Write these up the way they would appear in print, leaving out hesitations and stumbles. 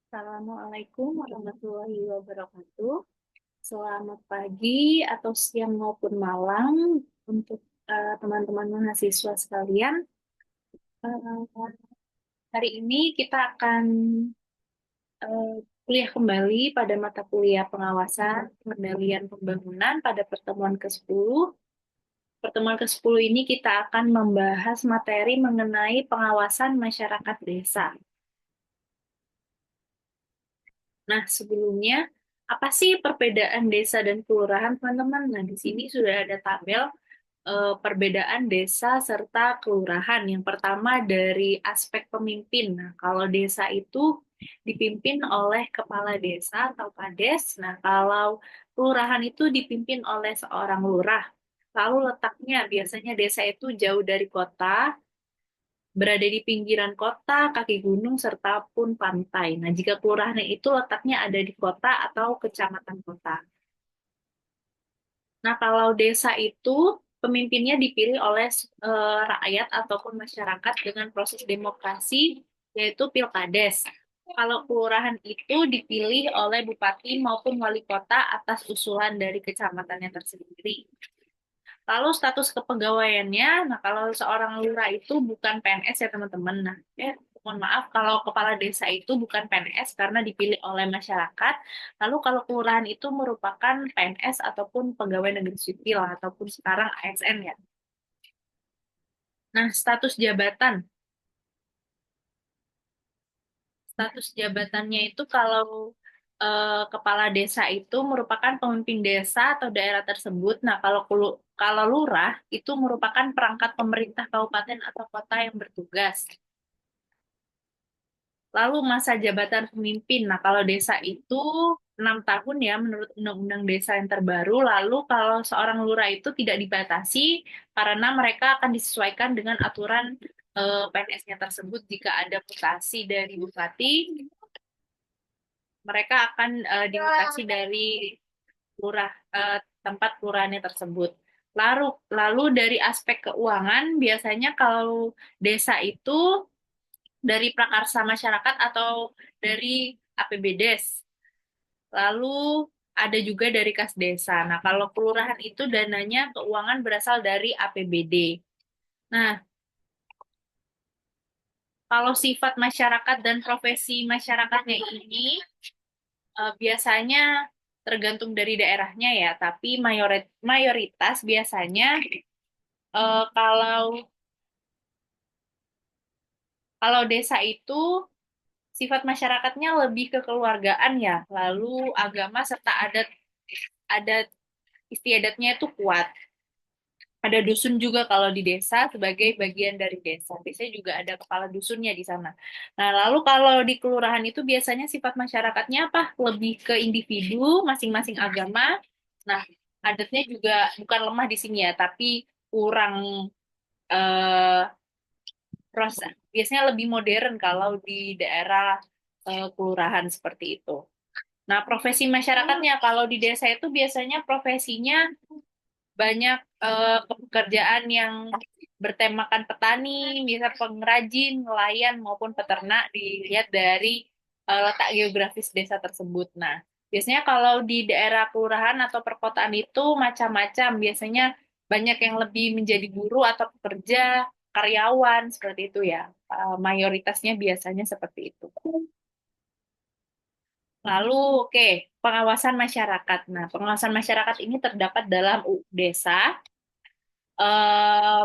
Assalamualaikum warahmatullahi wabarakatuh. Selamat pagi atau siang maupun malam untuk teman-teman mahasiswa sekalian. Eh, Hari ini kita akan eh, kuliah kembali pada mata kuliah pengawasan pengendalian pembangunan pada pertemuan ke-10. Pertemuan ke-10 ini kita akan membahas materi mengenai pengawasan masyarakat desa. Nah, sebelumnya, apa sih perbedaan desa dan kelurahan, teman-teman? Nah, di sini sudah ada tabel perbedaan desa serta kelurahan. Yang pertama dari aspek pemimpin. Nah, kalau desa itu dipimpin oleh kepala desa atau kades. Nah, kalau kelurahan itu dipimpin oleh seorang lurah. Lalu letaknya biasanya desa itu jauh dari kota, berada di pinggiran kota, kaki gunung, serta pun pantai. Nah, jika kelurahan itu letaknya ada di kota atau kecamatan kota. Nah, kalau desa itu pemimpinnya dipilih oleh rakyat ataupun masyarakat dengan proses demokrasi, yaitu pilkades. Kalau kelurahan itu dipilih oleh bupati maupun wali kota atas usulan dari kecamatannya tersendiri. Lalu status kepegawaiannya, nah kalau seorang lurah itu bukan PNS ya teman-teman. Nah, mohon maaf kalau kepala desa itu bukan PNS karena dipilih oleh masyarakat. Lalu kalau kelurahan itu merupakan PNS ataupun pegawai negeri sipil ataupun sekarang ASN ya. Nah, status jabatan. Status jabatannya itu kalau kepala desa itu merupakan pemimpin desa atau daerah tersebut. Nah, kalau lurah itu merupakan perangkat pemerintah kabupaten atau kota yang bertugas. Lalu masa jabatan pemimpin. Nah, kalau desa itu 6 tahun ya menurut Undang-Undang Desa yang terbaru. Lalu kalau seorang lurah itu tidak dibatasi karena mereka akan disesuaikan dengan aturan PNS-nya tersebut. Jika ada mutasi dari bupati, mereka akan dimutasi dari lurah tempat kelurahannya tersebut. Lalu dari aspek keuangan, biasanya kalau desa itu dari prakarsa masyarakat atau dari APBDes. Lalu ada juga dari kas desa. Nah, kalau kelurahan itu dananya keuangan berasal dari APBD. Nah, kalau sifat masyarakat dan profesi masyarakatnya ini biasanya tergantung dari daerahnya ya, tapi mayoritas biasanya kalau kalau desa itu sifat masyarakatnya lebih ke keluargaan ya, lalu agama serta adat adat istiadatnya itu kuat. Ada dusun juga kalau di desa sebagai bagian dari desa. Biasanya juga ada kepala dusunnya di sana. Nah, lalu kalau di kelurahan itu biasanya sifat masyarakatnya apa? Lebih ke individu, masing-masing agama. Nah, adatnya juga bukan lemah di sini ya, tapi kurang eh, biasanya lebih modern kalau di daerah kelurahan seperti itu. Nah, profesi masyarakatnya kalau di desa itu biasanya profesinya banyak pekerjaan yang bertemakan petani, bisa pengrajin, nelayan maupun peternak dilihat dari letak geografis desa tersebut. Nah, biasanya kalau di daerah kelurahan atau perkotaan itu macam-macam. Biasanya banyak yang lebih menjadi guru atau pekerja, karyawan seperti itu ya. Mayoritasnya biasanya seperti itu. Lalu, oke, pengawasan masyarakat. Nah, pengawasan masyarakat ini terdapat dalam UU Desa eh,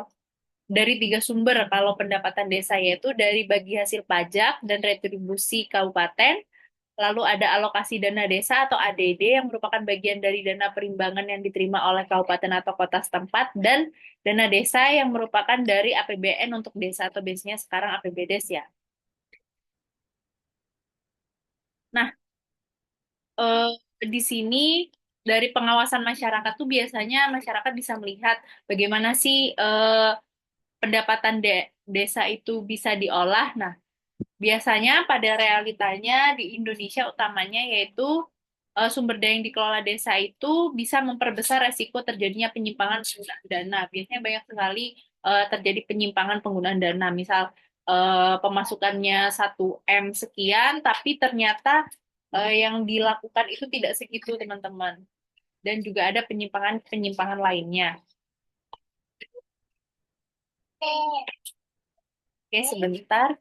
dari 3 sumber kalau pendapatan desa yaitu dari bagi hasil pajak dan retribusi kabupaten, lalu ada alokasi dana desa atau ADD yang merupakan bagian dari dana perimbangan yang diterima oleh kabupaten atau kota setempat, dan dana desa yang merupakan dari APBN untuk desa atau biasanya sekarang APBDes ya. Nah, eh, di sini dari pengawasan masyarakat tuh biasanya masyarakat bisa melihat bagaimana sih pendapatan desa itu bisa diolah. Nah, biasanya pada realitanya di Indonesia utamanya yaitu sumber daya yang dikelola desa itu bisa memperbesar resiko terjadinya penyimpangan penggunaan dana. Biasanya banyak sekali terjadi penyimpangan penggunaan dana. Misal pemasukannya 1 M sekian, tapi ternyata yang dilakukan itu tidak segitu, teman-teman. Dan juga ada penyimpangan-penyimpangan lainnya. Oke, sebentar.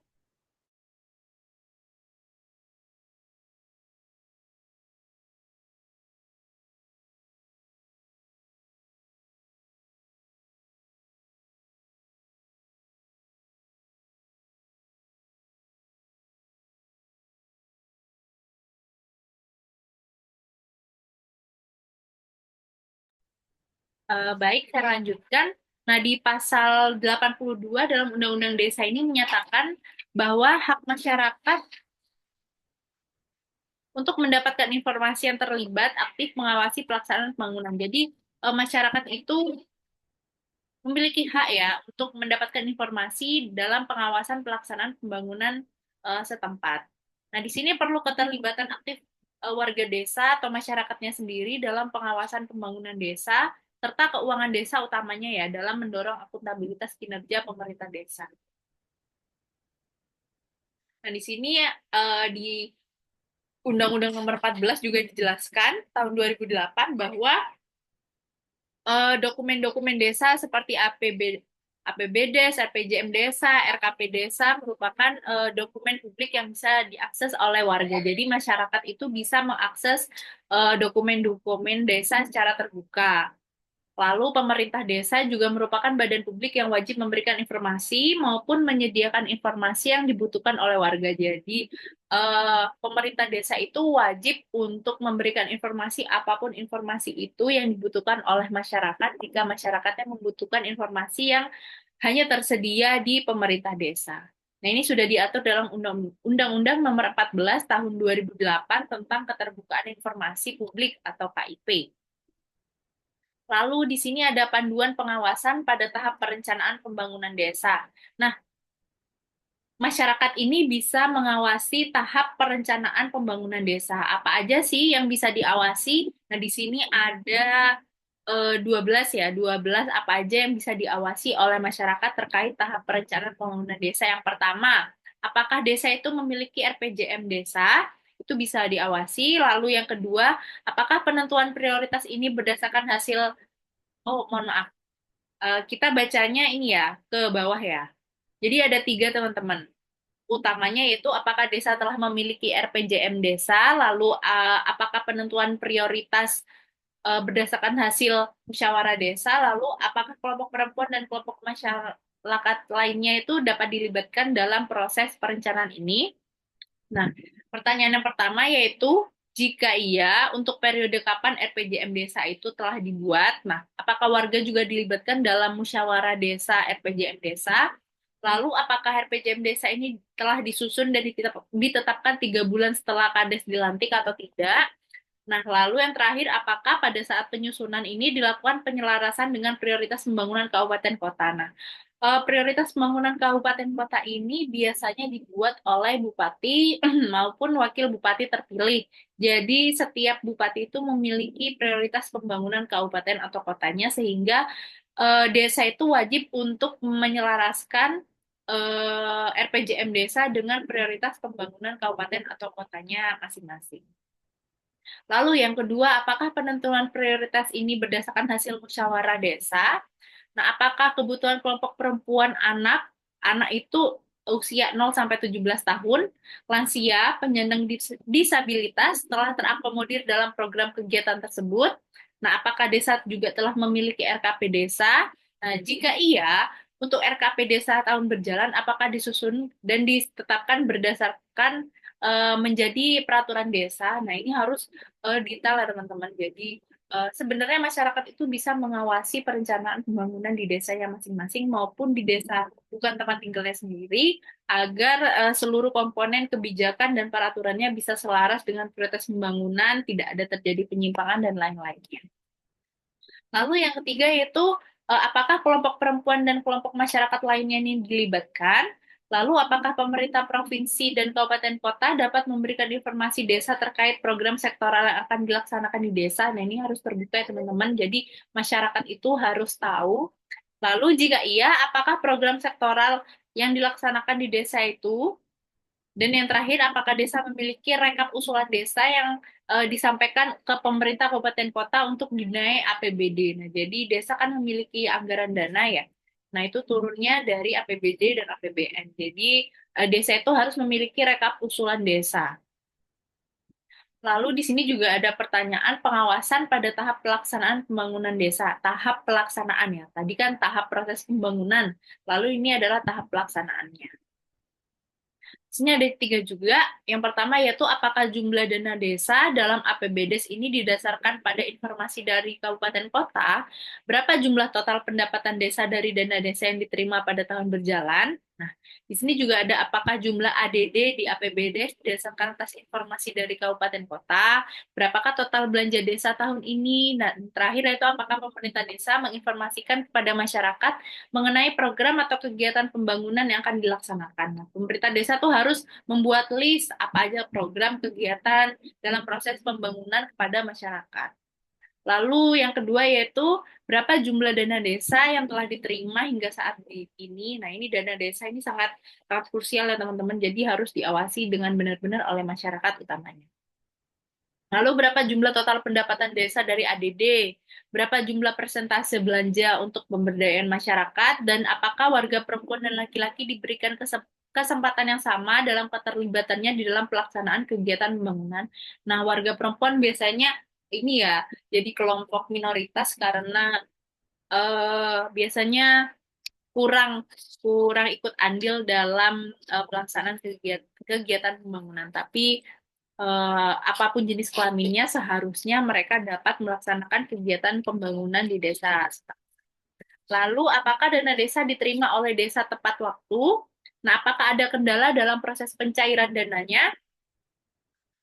Baik, saya lanjutkan. Nah, di pasal 82 dalam Undang-Undang Desa ini menyatakan bahwa hak masyarakat untuk mendapatkan informasi yang terlibat aktif mengawasi pelaksanaan pembangunan. Jadi, masyarakat itu memiliki hak ya untuk mendapatkan informasi dalam pengawasan pelaksanaan pembangunan setempat. Nah, di sini perlu keterlibatan aktif warga desa atau masyarakatnya sendiri dalam pengawasan pembangunan desa serta keuangan desa utamanya ya dalam mendorong akuntabilitas kinerja pemerintah desa. Nah, di sini di Undang-Undang Nomor 14 juga dijelaskan tahun 2008 bahwa dokumen-dokumen desa seperti APBD, RPJM Desa, RKP Desa merupakan dokumen publik yang bisa diakses oleh warga. Jadi masyarakat itu bisa mengakses dokumen-dokumen desa secara terbuka. Lalu pemerintah desa juga merupakan badan publik yang wajib memberikan informasi maupun menyediakan informasi yang dibutuhkan oleh warga. Jadi pemerintah desa itu wajib untuk memberikan informasi apapun informasi itu yang dibutuhkan oleh masyarakat jika masyarakatnya membutuhkan informasi yang hanya tersedia di pemerintah desa. Nah, ini sudah diatur dalam Undang-Undang Nomor 14 Tahun 2008 tentang Keterbukaan Informasi Publik atau KIP. Lalu di sini ada panduan pengawasan pada tahap perencanaan pembangunan desa. Nah, masyarakat ini bisa mengawasi tahap perencanaan pembangunan desa. Apa aja sih yang bisa diawasi? Nah, di sini ada 12 ya, 12 apa aja yang bisa diawasi oleh masyarakat terkait tahap perencanaan pembangunan desa. Yang pertama, apakah desa itu memiliki RPJM desa? Itu bisa diawasi. Lalu yang kedua, apakah penentuan prioritas ini berdasarkan hasil. Oh, mohon maaf. Kita bacanya ini ya, ke bawah ya. Jadi ada 3, teman-teman. Utamanya yaitu apakah desa telah memiliki RPJM desa, lalu apakah penentuan prioritas berdasarkan hasil musyawarah desa, lalu apakah kelompok perempuan dan kelompok masyarakat lainnya itu dapat dilibatkan dalam proses perencanaan ini. Nah, pertanyaan yang pertama yaitu jika iya, untuk periode kapan RPJM desa itu telah dibuat? Nah, apakah warga juga dilibatkan dalam musyawarah desa RPJM desa? Lalu, apakah RPJM desa ini telah disusun dan ditetapkan 3 bulan setelah Kades dilantik atau tidak? Nah, lalu yang terakhir, apakah pada saat penyusunan ini dilakukan penyelarasan dengan prioritas pembangunan kabupaten kota? Nah, prioritas pembangunan kabupaten kota ini biasanya dibuat oleh bupati maupun wakil bupati terpilih. Jadi, setiap bupati itu memiliki prioritas pembangunan kabupaten atau kotanya, sehingga desa itu wajib untuk menyelaraskan RPJM desa dengan prioritas pembangunan kabupaten atau kotanya masing-masing. Lalu yang kedua, apakah penentuan prioritas ini berdasarkan hasil musyawarah desa? Nah, apakah kebutuhan kelompok perempuan anak itu usia 0 sampai 17 tahun, lansia, penyandang disabilitas telah terakomodir dalam program kegiatan tersebut? Nah, apakah desa juga telah memiliki RKP desa? Nah, jika iya, untuk RKP desa tahun berjalan, apakah disusun dan ditetapkan berdasarkan menjadi peraturan desa? Nah, ini harus detail ya teman-teman. Jadi sebenarnya masyarakat itu bisa mengawasi perencanaan pembangunan di desanya masing-masing maupun di desa bukan tempat tinggalnya sendiri agar seluruh komponen kebijakan dan peraturannya bisa selaras dengan prioritas pembangunan, tidak ada terjadi penyimpangan dan lain-lainnya. Lalu yang ketiga yaitu apakah kelompok perempuan dan kelompok masyarakat lainnya ini dilibatkan? Lalu apakah pemerintah provinsi dan kabupaten kota dapat memberikan informasi desa terkait program sektoral yang akan dilaksanakan di desa? Nah, ini harus terbuka ya teman-teman. Jadi masyarakat itu harus tahu. Lalu jika iya, apakah program sektoral yang dilaksanakan di desa itu. Dan yang terakhir, apakah desa memiliki rekap usulan desa yang disampaikan ke pemerintah kabupaten kota untuk dinaik APBD. Nah, jadi desa kan memiliki anggaran dana ya. Nah, itu turunnya dari APBD dan APBN. Jadi desa itu harus memiliki rekap usulan desa. Lalu di sini juga ada pertanyaan pengawasan pada tahap pelaksanaan pembangunan desa. Tahap pelaksanaan ya. Tadi kan tahap proses pembangunan. Lalu ini adalah tahap pelaksanaannya. Di sini ada tiga juga. Yang pertama yaitu apakah jumlah dana desa dalam APBDes ini didasarkan pada informasi dari kabupaten kota, berapa jumlah total pendapatan desa dari dana desa yang diterima pada tahun berjalan. Nah, di sini juga ada apakah jumlah ADD di APBDes berdasarkan atas informasi dari kabupaten kota, berapakah total belanja desa tahun ini, dan terakhir yaitu apakah pemerintah desa menginformasikan kepada masyarakat mengenai program atau kegiatan pembangunan yang akan dilaksanakan. Nah, pemerintah desa tuh harus membuat list apa aja program kegiatan dalam proses pembangunan kepada masyarakat. Lalu yang kedua yaitu berapa jumlah dana desa yang telah diterima hingga saat ini. Nah, ini dana desa ini sangat sangat krusial ya teman-teman. Jadi harus diawasi dengan benar-benar oleh masyarakat utamanya. Lalu berapa jumlah total pendapatan desa dari ADD? Berapa jumlah persentase belanja untuk pemberdayaan masyarakat? Dan apakah warga perempuan dan laki-laki diberikan kesempatan yang sama dalam keterlibatannya di dalam pelaksanaan kegiatan pembangunan? Nah, warga perempuan biasanya ini ya, jadi kelompok minoritas karena biasanya kurang kurang ikut andil dalam pelaksanaan kegiatan pembangunan. Tapi apapun jenis kelaminnya, seharusnya mereka dapat melaksanakan kegiatan pembangunan di desa. Lalu, apakah dana desa diterima oleh desa tepat waktu? Nah, apakah ada kendala dalam proses pencairan dananya?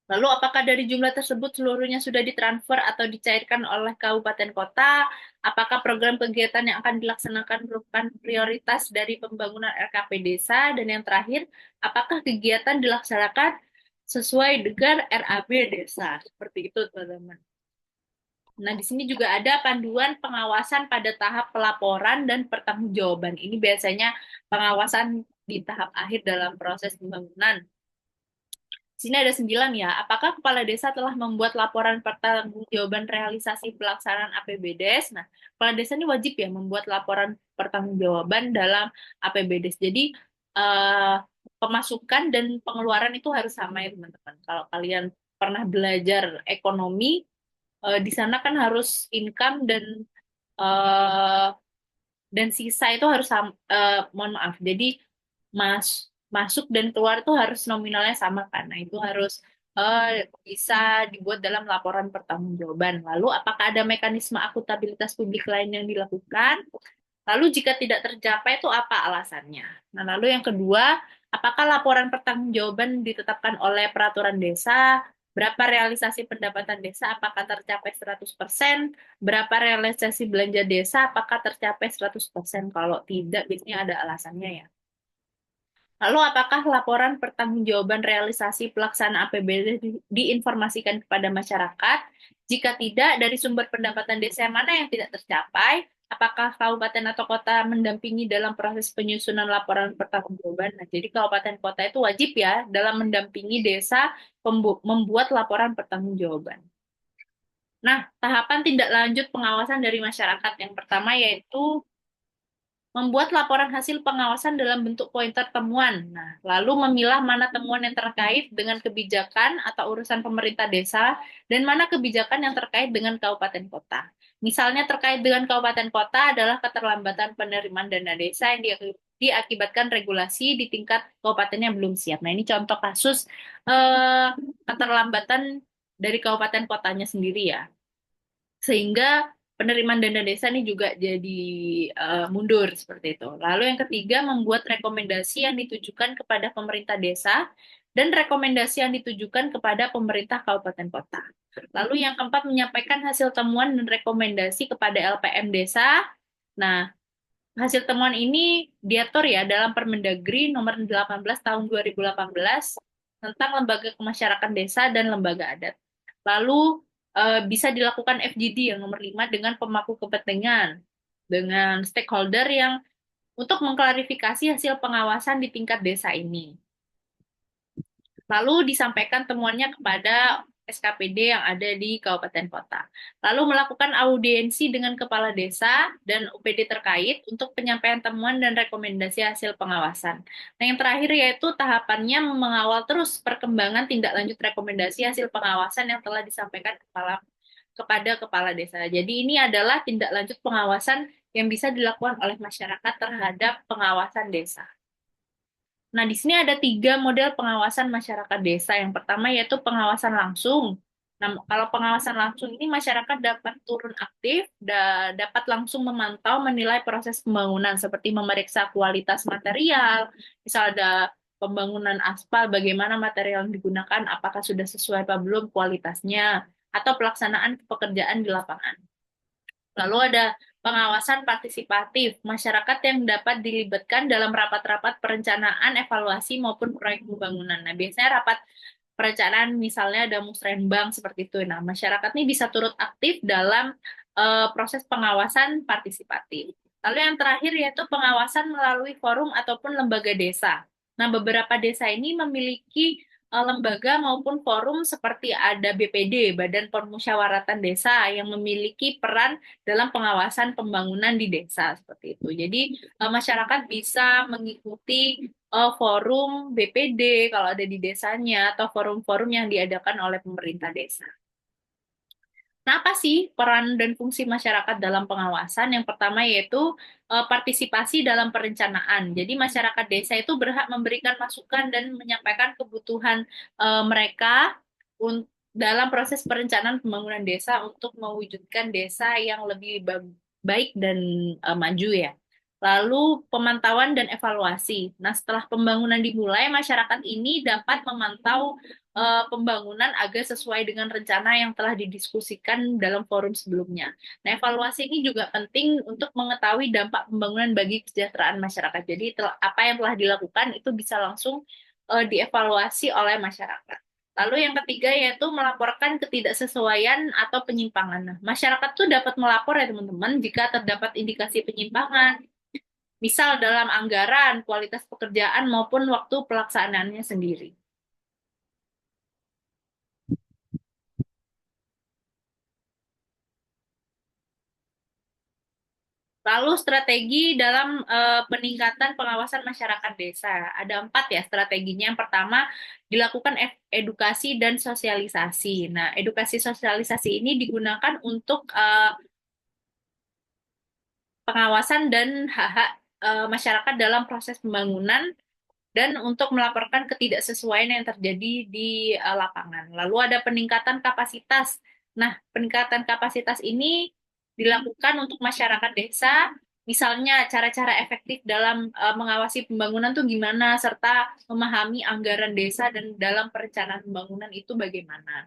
Lalu, apakah dari jumlah tersebut seluruhnya sudah ditransfer atau dicairkan oleh kabupaten kota? Apakah program kegiatan yang akan dilaksanakan merupakan prioritas dari pembangunan RKP desa? Dan yang terakhir, apakah kegiatan dilaksanakan sesuai dengan RAB desa? Seperti itu, teman-teman. Nah, di sini juga ada panduan pengawasan pada tahap pelaporan dan pertanggungjawaban. Ini biasanya pengawasan di tahap akhir dalam proses pembangunan. Di sini ada 9 ya. Apakah kepala desa telah membuat laporan pertanggungjawaban realisasi pelaksanaan APBDes? Nah, kepala desa ini wajib ya membuat laporan pertanggungjawaban dalam APBDes. Jadi eh, pemasukan dan pengeluaran itu harus sama ya teman-teman. Kalau kalian pernah belajar ekonomi, di sana kan harus income eh, dan sisa itu harus mohon maaf. Jadi masuk dan keluar itu harus nominalnya sama kan. Nah, itu harus bisa dibuat dalam laporan pertanggungjawaban. Lalu apakah ada mekanisme akuntabilitas publik lain yang dilakukan? Lalu jika tidak tercapai itu apa alasannya? Nah, lalu yang kedua, apakah laporan pertanggungjawaban ditetapkan oleh peraturan desa? Berapa realisasi pendapatan desa? Apakah tercapai 100%? Berapa realisasi belanja desa? Apakah tercapai 100%? Kalau tidak, biasanya ada alasannya ya. Lalu, apakah laporan pertanggungjawaban realisasi pelaksanaan APBD diinformasikan kepada masyarakat? Jika tidak, dari sumber pendapatan desa yang mana yang tidak tercapai? Apakah kabupaten atau kota mendampingi dalam proses penyusunan laporan pertanggungjawaban? Nah, jadi kabupaten kota itu wajib ya dalam mendampingi desa membuat laporan pertanggungjawaban. Nah, tahapan tindak lanjut pengawasan dari masyarakat yang pertama yaitu membuat laporan hasil pengawasan dalam bentuk pointer temuan. Nah, lalu memilah mana temuan yang terkait dengan kebijakan atau urusan pemerintah desa dan mana kebijakan yang terkait dengan kabupaten kota. Misalnya terkait dengan kabupaten kota adalah keterlambatan penerimaan dana desa yang diakibatkan regulasi di tingkat kabupaten yang belum siap. Nah, ini contoh kasus keterlambatan dari kabupaten kotanya sendiri ya. Sehingga penerimaan dana desa ini juga jadi mundur seperti itu. Lalu yang ketiga, membuat rekomendasi yang ditujukan kepada pemerintah desa dan rekomendasi yang ditujukan kepada pemerintah kabupaten kota. Lalu yang keempat, menyampaikan hasil temuan dan rekomendasi kepada LPM desa. Nah, hasil temuan ini diatur ya dalam Permendagri nomor 18 tahun 2018 tentang lembaga kemasyarakatan desa dan lembaga adat. Lalu bisa dilakukan FGD yang nomor 5 dengan pemangku kepentingan, dengan stakeholder yang untuk mengklarifikasi hasil pengawasan di tingkat desa ini. Lalu disampaikan temuannya kepada SKPD yang ada di kabupaten kota. Lalu melakukan audiensi dengan kepala desa dan UPD terkait untuk penyampaian temuan dan rekomendasi hasil pengawasan. Nah, yang terakhir yaitu tahapannya mengawal terus perkembangan tindak lanjut rekomendasi hasil pengawasan yang telah disampaikan kepada kepala desa. Jadi ini adalah tindak lanjut pengawasan yang bisa dilakukan oleh masyarakat terhadap pengawasan desa. Nah, di sini ada 3 model pengawasan masyarakat desa. Yang pertama yaitu pengawasan langsung. Nah, kalau pengawasan langsung ini masyarakat dapat turun aktif, dapat langsung memantau, menilai proses pembangunan seperti memeriksa kualitas material, misal ada pembangunan aspal, bagaimana material yang digunakan, apakah sudah sesuai apa belum kualitasnya, atau pelaksanaan pekerjaan di lapangan. Lalu ada pengawasan partisipatif, masyarakat yang dapat dilibatkan dalam rapat-rapat perencanaan, evaluasi, maupun proyek pembangunan. Nah, biasanya rapat perencanaan misalnya ada musrenbang seperti itu. Nah, masyarakat ini bisa turut aktif dalam proses pengawasan partisipatif. Lalu yang terakhir yaitu pengawasan melalui forum ataupun lembaga desa. Nah, beberapa desa ini memiliki lembaga maupun forum seperti ada BPD, Badan Permusyawaratan Desa, yang memiliki peran dalam pengawasan pembangunan di desa seperti itu. Jadi masyarakat bisa mengikuti forum BPD kalau ada di desanya atau forum-forum yang diadakan oleh pemerintah desa. Nah, apa sih peran dan fungsi masyarakat dalam pengawasan? Yang pertama yaitu partisipasi dalam perencanaan. Jadi masyarakat desa itu berhak memberikan masukan dan menyampaikan kebutuhan mereka dalam proses perencanaan pembangunan desa untuk mewujudkan desa yang lebih baik dan maju ya. Lalu pemantauan dan evaluasi. Nah, setelah pembangunan dimulai, masyarakat ini dapat memantau pembangunan agar sesuai dengan rencana yang telah didiskusikan dalam forum sebelumnya. Nah, evaluasi ini juga penting untuk mengetahui dampak pembangunan bagi kesejahteraan masyarakat. Jadi, apa yang telah dilakukan itu bisa langsung dievaluasi oleh masyarakat. Lalu yang ketiga yaitu melaporkan ketidaksesuaian atau penyimpangan. Nah, masyarakat tuh dapat melapor ya teman-teman jika terdapat indikasi penyimpangan, misal dalam anggaran, kualitas pekerjaan maupun waktu pelaksanaannya sendiri. Lalu strategi dalam peningkatan pengawasan masyarakat desa. Ada 4 ya strateginya. Yang pertama, dilakukan edukasi dan sosialisasi. Nah, edukasi sosialisasi ini digunakan untuk pengawasan dan hak-hak masyarakat dalam proses pembangunan dan untuk melaporkan ketidaksesuaian yang terjadi di lapangan. Lalu ada peningkatan kapasitas. Nah, peningkatan kapasitas ini dilakukan untuk masyarakat desa, misalnya cara-cara efektif dalam mengawasi pembangunan tuh gimana, serta memahami anggaran desa dan dalam perencanaan pembangunan itu bagaimana.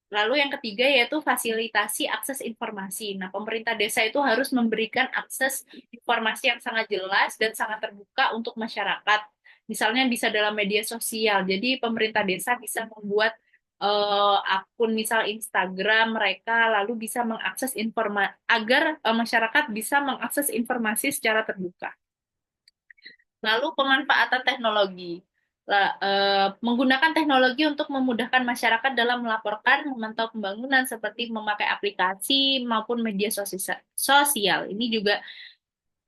Lalu yang ketiga yaitu fasilitasi akses informasi. Nah, pemerintah desa itu harus memberikan akses informasi yang sangat jelas dan sangat terbuka untuk masyarakat. Misalnya bisa dalam media sosial. Jadi pemerintah desa bisa membuat akun misal Instagram mereka lalu bisa mengakses informasi agar masyarakat bisa mengakses informasi secara terbuka. Lalu pemanfaatan teknologi. Menggunakan teknologi untuk memudahkan masyarakat dalam melaporkan, memantau pembangunan seperti memakai aplikasi maupun media sosial. Ini juga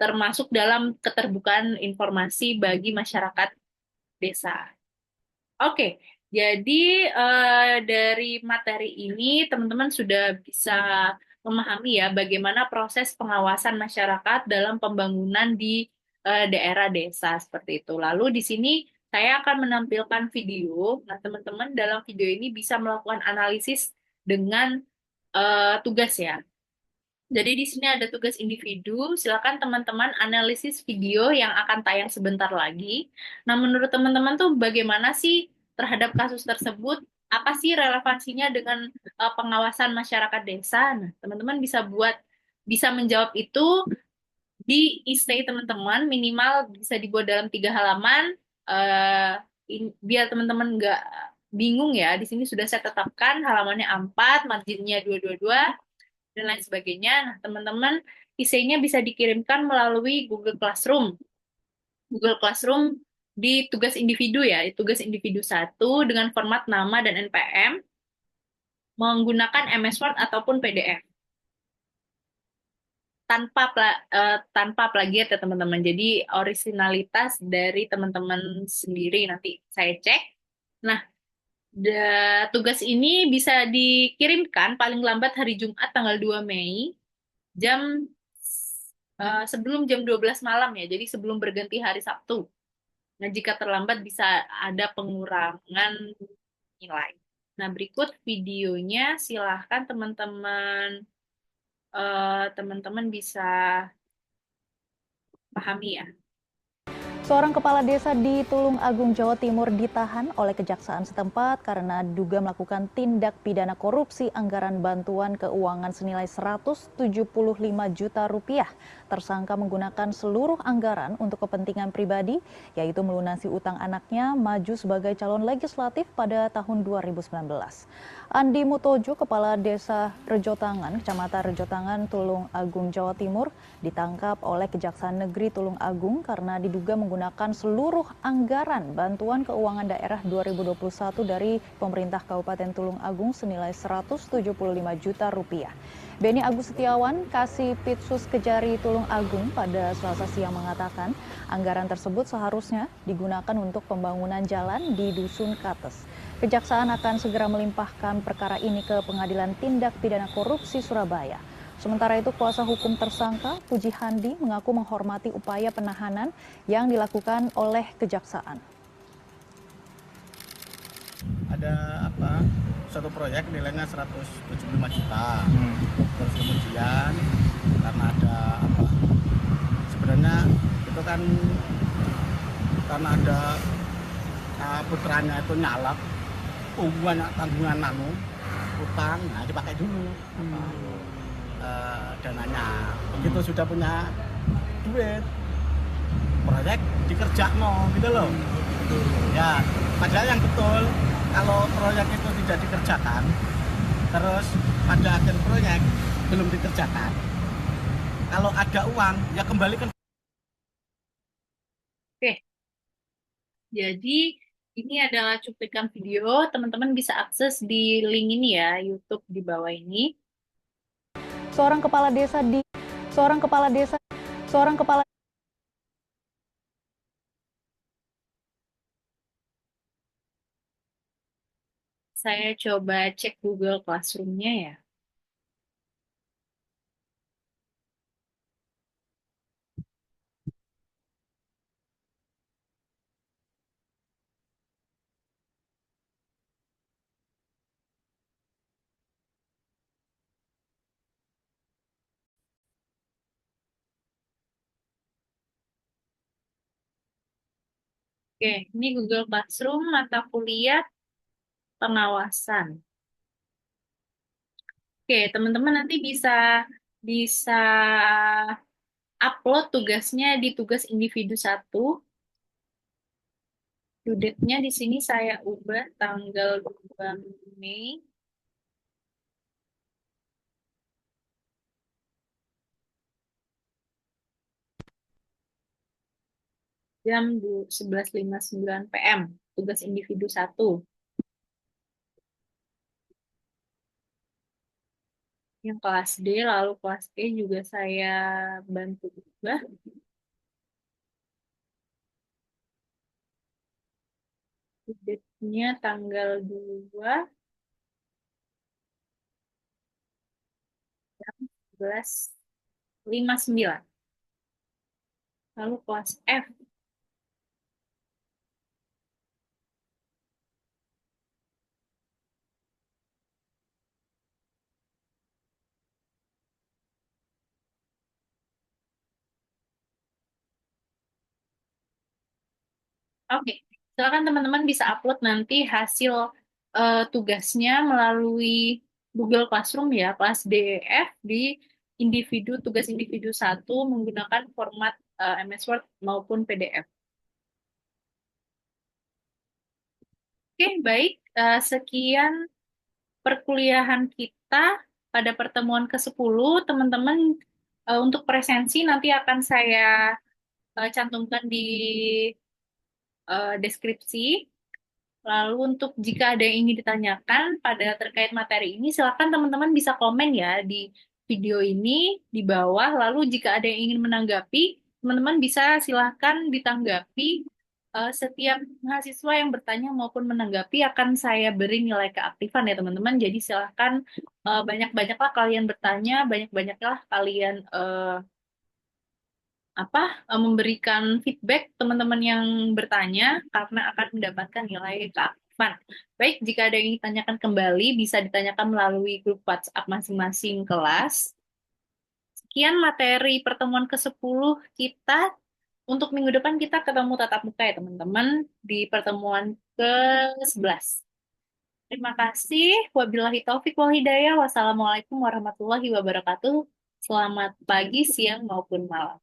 termasuk dalam keterbukaan informasi bagi masyarakat desa. Oke, jadi dari materi ini teman-teman sudah bisa memahami ya bagaimana proses pengawasan masyarakat dalam pembangunan di daerah desa seperti itu. Lalu di sini saya akan menampilkan video. Nah, teman-teman dalam video ini bisa melakukan analisis dengan tugas ya. Jadi di sini ada tugas individu. Silakan teman-teman analisis video yang akan tayang sebentar lagi. Nah, menurut teman-teman tuh bagaimana sih terhadap kasus tersebut? Apa sih relevansinya dengan pengawasan masyarakat desa? Nah, teman-teman bisa menjawab itu di essay teman-teman, minimal bisa dibuat dalam 3 halaman. eh, Biar teman-teman nggak bingung ya. Di sini sudah saya tetapkan halamannya A4, marginnya 222 dan lain sebagainya. Nah, teman-teman Esainya bisa dikirimkan melalui Google Classroom. Google Classroom di tugas individu ya, tugas individu satu dengan format nama dan NPM menggunakan MS Word ataupun PDF tanpa plagiat ya teman-teman. Jadi originalitas dari teman-teman sendiri nanti saya cek. Nah, tugas ini bisa dikirimkan paling lambat hari Jumat tanggal 2 Mei jam sebelum jam 12 malam ya. Jadi sebelum berganti hari Sabtu. Nah, jika terlambat bisa ada pengurangan nilai. Nah, berikut videonya silahkan teman-teman bisa pahami ya. Seorang kepala desa di Tulung Agung, Jawa Timur ditahan oleh kejaksaan setempat karena diduga melakukan tindak pidana korupsi anggaran bantuan keuangan senilai 175 juta rupiah. Tersangka menggunakan seluruh anggaran untuk kepentingan pribadi, yaitu melunasi utang anaknya maju sebagai calon legislatif pada tahun 2019. Andi Mutojo, Kepala Desa Rejotangan, Kecamatan Rejotangan, Tulung Agung, Jawa Timur, ditangkap oleh Kejaksaan Negeri Tulung Agung karena diduga menggunakan seluruh anggaran bantuan keuangan daerah 2021 dari pemerintah Kabupaten Tulung Agung senilai 175 juta rupiah. Beni Agus Setiawan, Kasipitsus Kejari Tulung Agung pada Selasa siang mengatakan anggaran tersebut seharusnya digunakan untuk pembangunan jalan di Dusun Kates. Kejaksaan akan segera melimpahkan perkara ini ke Pengadilan Tindak Pidana Korupsi Surabaya. Sementara itu, kuasa hukum tersangka Puji Handi mengaku menghormati upaya penahanan yang dilakukan oleh kejaksaan. Ada satu proyek nilainya 175 juta. Terus kemudian karena ada sebenarnya itu kan karena ada putranya itu nyalak tanggungan utang, nah dipakai dulu dananya. Begitu sudah punya duit, proyek dikerjakan gitu loh. Ya, padahal yang betul kalau proyek itu tidak dikerjakan, terus pada akhir proyek belum dikerjakan, kalau ada uang ya kembalikan. Oke, jadi ini adalah cuplikan video, teman-teman bisa akses di link ini ya, YouTube di bawah ini. Seorang kepala desa Saya coba cek Google Classroom-nya ya. Oke, ini Google Classroom mata kuliah pengawasan. Oke, teman-teman nanti bisa bisa upload tugasnya di tugas individu satu. Due date-nya di sini saya ubah tanggal 2 Mei. Jam 11.59 PM. Tugas individu satu. Yang kelas D, lalu kelas E juga saya bantu ubah. Date-nya tanggal 2 jam 11.59. Lalu kelas F. Oke, silakan teman-teman bisa upload nanti hasil tugasnya melalui Google Classroom ya, kelas DEF di tugas individu satu menggunakan format MS Word maupun PDF. Oke, baik. Sekian perkuliahan kita pada pertemuan ke-10. Teman-teman Untuk presensi nanti akan saya cantumkan di deskripsi. Lalu untuk jika ada yang ingin ditanyakan pada terkait materi ini, silakan teman-teman bisa komen ya di video ini di bawah. Lalu jika ada yang ingin menanggapi, teman-teman bisa silakan ditanggapi. Setiap mahasiswa yang bertanya maupun menanggapi akan saya beri nilai keaktifan ya teman-teman. Jadi silakan banyak-banyaklah kalian bertanya, banyak-banyaklah kalian apa memberikan feedback teman-teman yang bertanya karena akan mendapatkan nilai keaktifan. Baik, jika ada yang ingin ditanyakan kembali bisa ditanyakan melalui grup WhatsApp masing-masing kelas. Sekian materi pertemuan ke-10 kita. Untuk minggu depan kita ketemu tatap muka ya teman-teman di pertemuan ke-11. Terima kasih. Wabillahi taufik wal hidayah. Wassalamualaikum warahmatullahi wabarakatuh. Selamat pagi, siang, maupun malam.